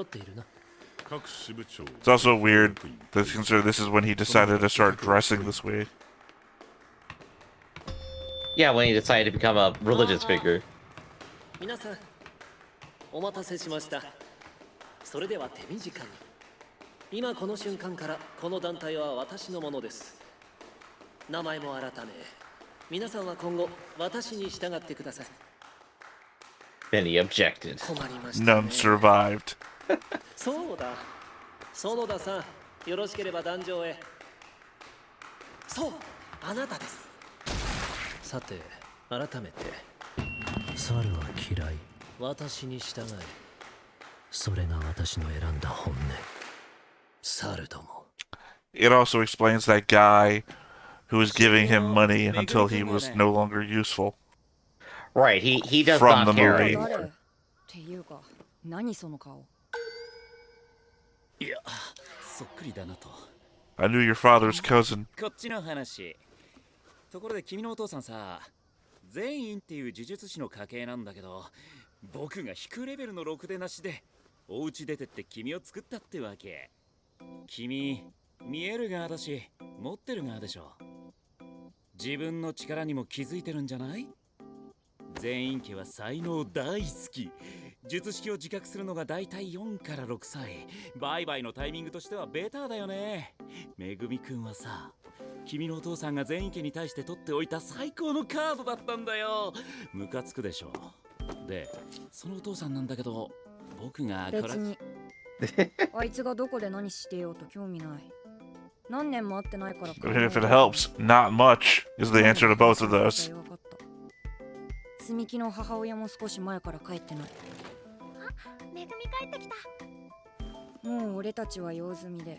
also weird to consider this is when he decided to start dressing this way. Yeah, when he decided to become a religious figure. 皆さん、お待たせしました。それでは手短に。今この瞬間からこの団体は私のものです。名前も改め。 皆さんは今後私に従ってください。 Then he objected. None survived. そうだ。園田さん、よろしければ壇上へ。そう、あなたです。さて、改めて。猿は嫌い。私に従え。それが私の選んだ本音。猿ども。 It also explains that guy who was giving him money until he was no longer useful. Right, he does From not the care movie. anymore. 何その顔。いや、そっくりだなと。I knew your father's cousin. こっちの話。ところで君のお父さんさ、全員っていう呪術師の家系なんだけど、僕が低レベルのろくでなしで、お家出てって君を作ったってわけ。君、見える側だし、持ってる側でしょ。自分の力にも気づいてるんじゃない？全員家は才能大好き。術式を自覚するのがだいたい4から6歳。バイバイのタイミングとしてはベターだよね。めぐみくんはさ、君のお父さんが全員家に対して取っておいた最高のカードだったんだよ。ムカつくでしょ。で、そのお父さんなんだけど、僕が別にあいつがどこで何してようと興味ない。何年も会ってないから。 Even if it helps, not much is the answer to both of those. 積み木の母親も少し前から帰ってない。めぐみ帰ってきた。もう俺たちは用済みで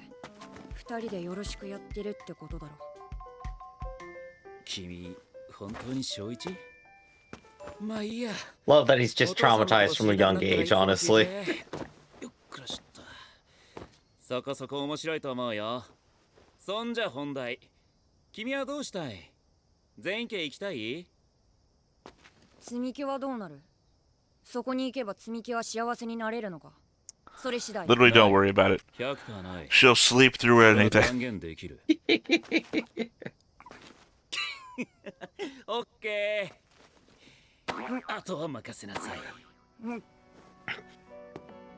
二人でよろしくやってるってことだろ。君、本当に小一？まあいいや。 Love that he's just traumatized from a young age, honestly. よっくらした。そこそこ面白いと思うよ。そんじゃ本題。君はどうしたい？全員家行きたい？積み木はどうなる？そこに行けば積み木は幸せになれるのか？それ次第。 Literally, don't worry about it. She'll sleep through anything. オッケー。あとは任せなさい。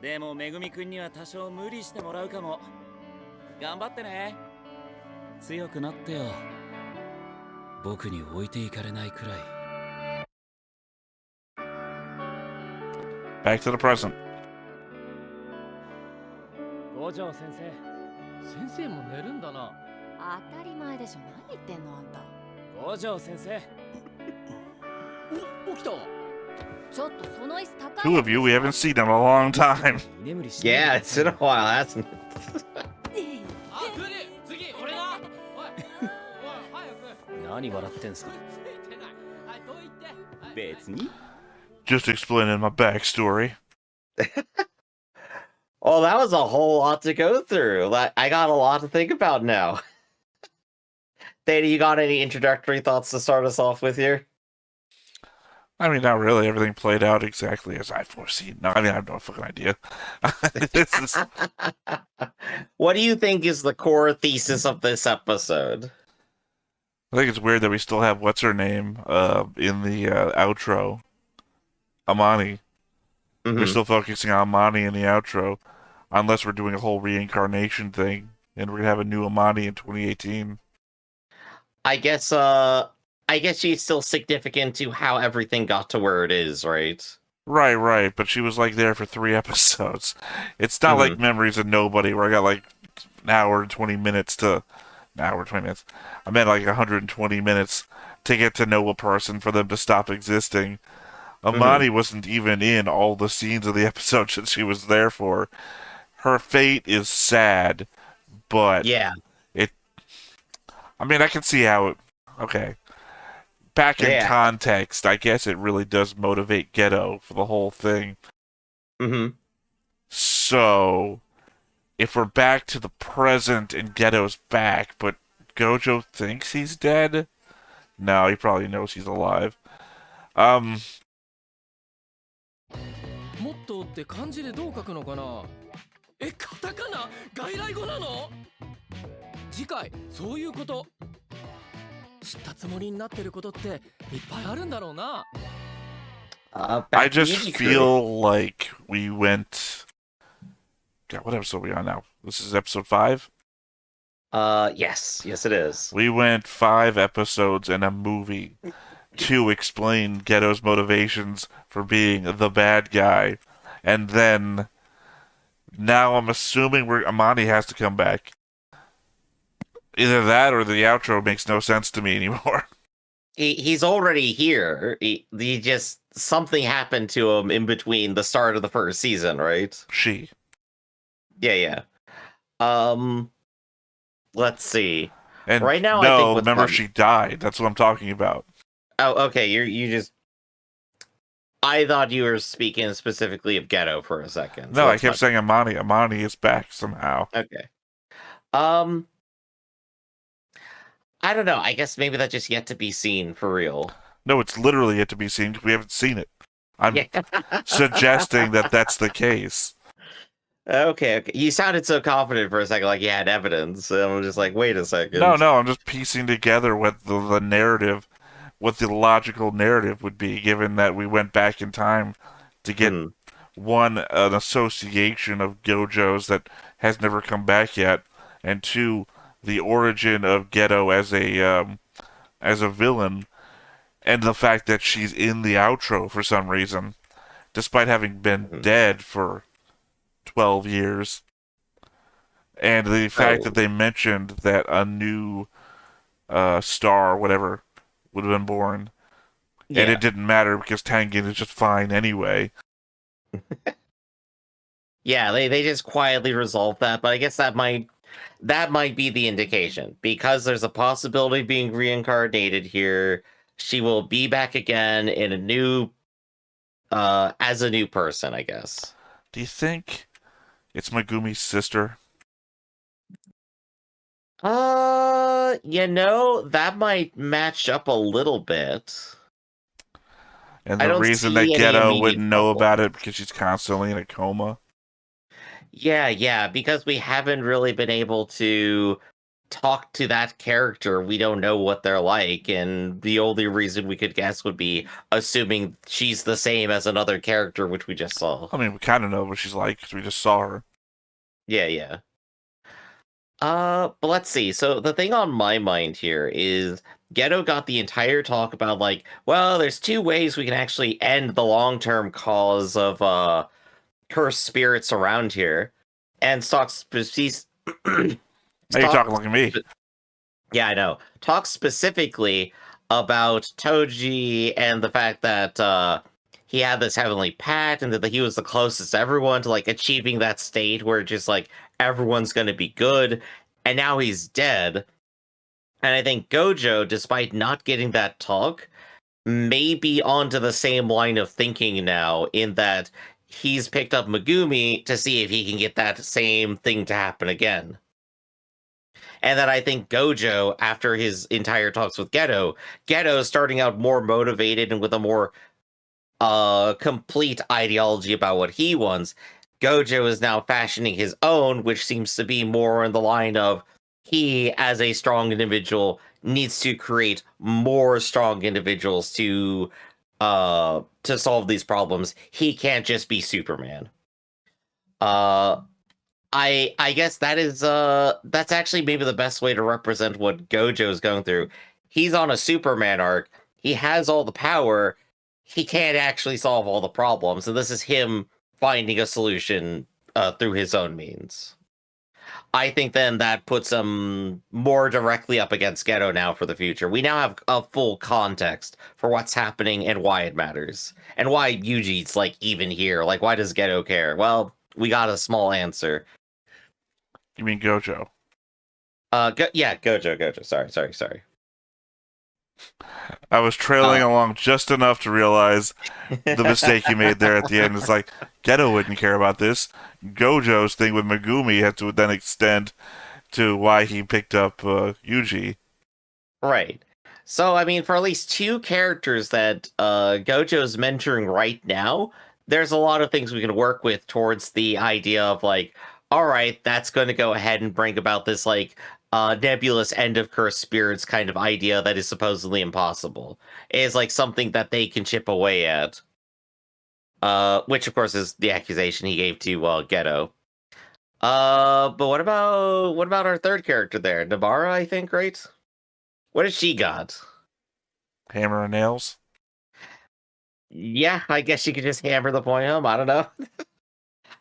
でもめぐみくんには多少無理してもらうかも。頑張ってね。強くなってよ。僕に置いていかれないくらい。 Back to the present. 五条先生、先生も寝るんだな。当たり前でしょ。何言ってんのあんた。五条先生。起きた。ちょっとその椅子高い。 Two of you we haven't seen in a long time. Yeah, it's been a while, hasn't it? あ、クリ、次俺な。おい、早く。何笑ってんすか。ついてない。はい、どう言って。別に。 Just explaining my backstory. Oh, that was a whole lot to go through. Like, I got a lot to think about now. Data, you got any introductory thoughts to start us off with here? I mean, not really. Everything played out exactly as I foreseen. No, I mean, I have no fucking idea. This is... What do you think is the core thesis of this episode? I think it's weird that we still have what's her name in the outro. Amani. We're still focusing on Amani in the outro, unless we're doing a whole reincarnation thing, and we're gonna have a new Amani in 2018. I guess she's still significant to how everything got to where it is, right? Right, but she was like there for 3 episodes. It's not like Memories of Nobody, where I got like an hour and 20 minutes to... An hour and 20 minutes. I meant like 120 minutes to get to know a person for them to stop existing. Amani wasn't even in all the scenes of the episode that she was there for. Her fate is sad, but yeah, I mean, I can see how it... Okay. Back in context, I guess it really does motivate Geto for the whole thing. So, if we're back to the present and Geto's back, but Gojo thinks he's dead? No, he probably knows he's alive. もっとって漢字でどう書くのかな。え、カタカナ外来語なの。次回そういうこと知ったつもりになってることっていっぱいあるんだろうな。I just feel like we went... God, what episode are we on now? This is episode 5? Yes it is. We went 5 episodes and a movie to explain Geto's motivations for being the bad guy. And then, now I'm assuming Amani has to come back. Either that or the outro makes no sense to me anymore. He's already here. He just... Something happened to him in between the start of the first season, right? She. Yeah. Let's see. And right now, no, I think remember she died. That's what I'm talking about. Oh, okay. You just... I thought you were speaking specifically of Geto for a second. No, I kept saying Amani. Amani is back somehow. Okay. I don't know. I guess maybe that's just yet to be seen for real. No, it's literally yet to be seen because we haven't seen it. I'm suggesting that that's the case. Okay. You sounded so confident for a second, like you had evidence. And I'm just like, wait a second. No, I'm just piecing together what the narrative, what the logical narrative would be, given that we went back in time to get an association of Gojos that has never come back yet, and 2, the origin of Geto as a villain, and the fact that she's in the outro for some reason, despite having been dead for 12 years. And the fact that they mentioned that a new star or whatever would have been born. And it didn't matter because Tengen is just fine anyway. Yeah, they just quietly resolved that, but I guess that might be the indication. Because there's a possibility of being reincarnated here, she will be back again in a new as a new person, I guess. Do you think it's Megumi's sister? That might match up a little bit. And I the don't reason that see any Geto immediate wouldn't know problem. about it because she's constantly in a coma. Yeah, because we haven't really been able to talk to that character. We don't know what they're like, and the only reason we could guess would be assuming she's the same as another character, which we just saw. I mean, we kind of know what she's like because we just saw her. Yeah. But let's see. So the thing on my mind here is Geto got the entire talk about like, well, there's two ways we can actually end the long-term cause of cursed spirits around here, and talks Now you're talking like me. Yeah, I know. Talks specifically about Toji and the fact that he had this heavenly pact and that he was the closest to everyone to like achieving that state where just like everyone's going to be good, and now he's dead. And I think Gojo, despite not getting that talk, may be onto the same line of thinking now, in that he's picked up Megumi to see if he can get that same thing to happen again. And that I think Gojo, after his entire talks with Geto is starting out more motivated and with a more complete ideology about what he wants. Gojo is now fashioning his own, which seems to be more in the line of he, as a strong individual, needs to create more strong individuals to solve these problems. He can't just be Superman. I guess that's actually maybe the best way to represent what Gojo is going through. He's on a Superman arc. He has all the power. He can't actually solve all the problems, and this is him finding a solution through his own means. I think then that puts him more directly up against Geto now for the future. We now have a full context for what's happening and why it matters. And why Yuji's like even here. Like, why does Geto care? Well, we got a small answer. You mean Gojo? Gojo. Sorry. I was trailing along just enough to realize the mistake you made there at the end. It's like, Geto wouldn't care about this. Gojo's thing with Megumi had to then extend to why he picked up Yuji. Right. So, I mean, for at least two characters that Gojo's mentoring right now, there's a lot of things we can work with towards the idea of, like, all right, that's going to go ahead and bring about this, like, nebulous end of cursed spirits kind of idea that is supposedly impossible. Is like something that they can chip away at. Which, of course, is the accusation he gave to Geto. But what about our third character there? Nabara, I think, right? What has she got? Hammer and nails? Yeah, I guess you could just hammer the point home. I don't know.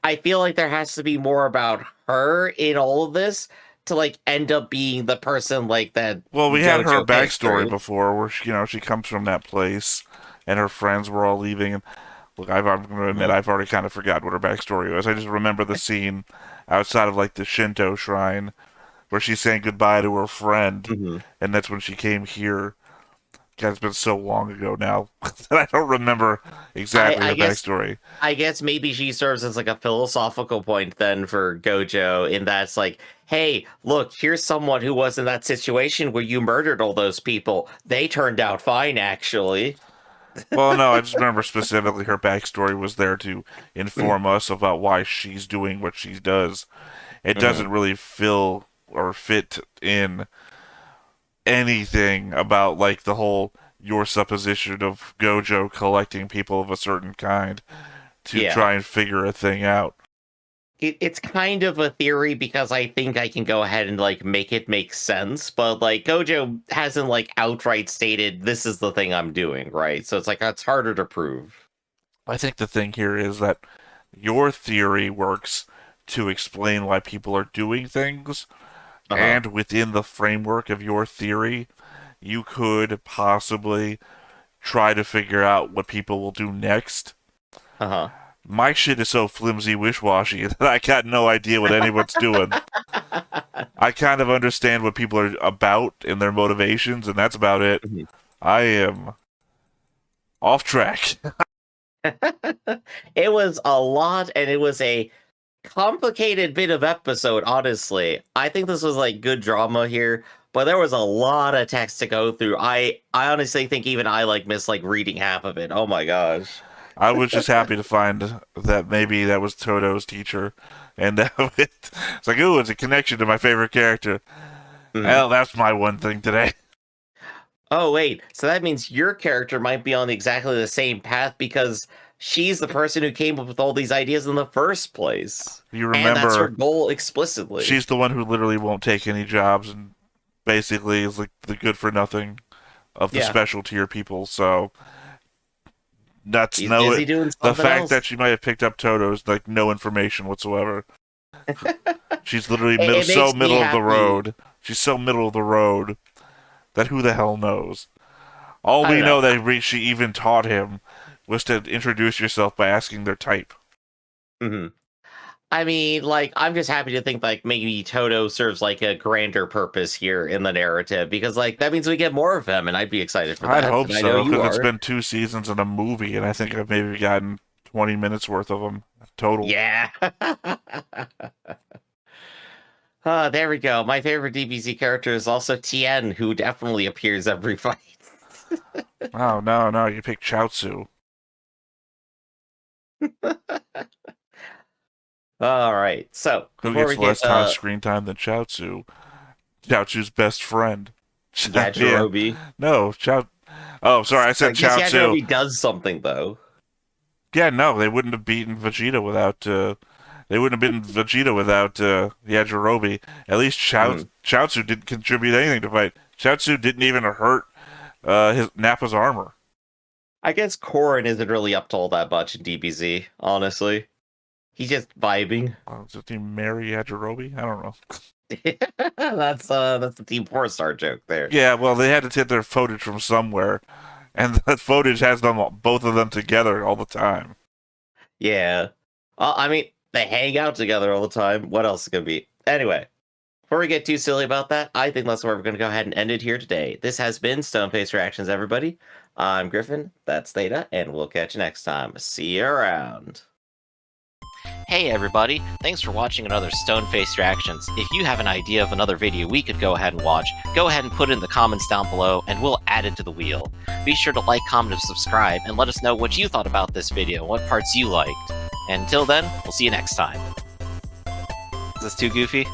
I feel like there has to be more about her in all of this to like end up being the person like that. Well, we had her Gojo backstory before, where she comes from that place, and her friends were all leaving. And look, I'm going to admit I've already kind of forgot what her backstory was. I just remember the scene outside of like the Shinto shrine where she's saying goodbye to her friend, and that's when she came here. God, it's been so long ago now that I don't remember exactly her backstory. I guess maybe she serves as like a philosophical point then for Gojo, in that's like, hey, look, here's someone who was in that situation where you murdered all those people. They turned out fine, actually. Well, no, I just remember specifically her backstory was there to inform us about why she's doing what she does. It doesn't really fill or fit in anything about like the whole your supposition of Gojo collecting people of a certain kind to try and figure a thing out. it's kind of a theory because I think I can go ahead and like make it make sense, but like Gojo hasn't like outright stated this is the thing I'm doing, right? So it's like it's harder to prove. I think the thing here is that your theory works to explain why people are doing things, and within the framework of your theory, you could possibly try to figure out what people will do next. My shit is so flimsy, wish-washy that I got no idea what anyone's doing. I kind of understand what people are about and their motivations, and that's about it. I am off track. It was a lot, and it was a complicated bit of episode, honestly. I think this was like good drama here, but there was a lot of text to go through. I honestly think even I like missed like reading half of it. Oh my gosh. I was just happy to find that maybe that was Todo's teacher, and it's like, ooh, it's a connection to my favorite character. Well, that's my one thing today. Oh wait, so that means your character might be on exactly the same path because she's the person who came up with all these ideas in the first place. You remember, and that's her goal explicitly. She's the one who literally won't take any jobs and basically is like the good for nothing of the special tier people. So that's the fact that she might have picked up Toto's like no information whatsoever. She's literally so middle of the road. She's so middle of the road that who the hell knows? All we know that she even taught him was to introduce yourself by asking their type. I mean, like, I'm just happy to think, like, maybe Toto serves, like, a grander purpose here in the narrative, because, like, that means we get more of him, and I'd be excited for that. I hope so, because it's been 2 seasons and a movie, and I think I've maybe gotten 20 minutes worth of them total. Yeah. There we go. My favorite DBZ character is also Tien, who definitely appears every fight. Oh, no, you picked Chaozu. All right, so who gets less time screen time than Chaozu? Chaozu's best friend. Yajirobe. No, Oh, sorry, I said Chaozu. Yajirobe does something though. Yeah, no, they wouldn't have beaten Vegeta without. They wouldn't have been Vegeta without Yajirobe. At least Chaozu didn't contribute anything to fight. Chaozu didn't even hurt Nappa's armor. I guess Korin isn't really up to all that much in DBZ, honestly. He's just vibing. Does he marry Yajirobe? I don't know. That's the Team 4-star joke there. Yeah, well, they had to take their footage from somewhere, and that footage has them both of them together all the time. Yeah. I mean, they hang out together all the time. What else is going to be? Anyway, before we get too silly about that, I think that's where we're going to go ahead and end it here today. This has been Stoneface Reactions, everybody. I'm Griffin, that's Theta, and we'll catch you next time. See you around. Hey everybody, thanks for watching another Stoneface Reactions. If you have an idea of another video we could go ahead and watch, go ahead and put it in the comments down below and we'll add it to the wheel. Be sure to like, comment, and subscribe and let us know what you thought about this video and what parts you liked. And until then, we'll see you next time. Is this too goofy?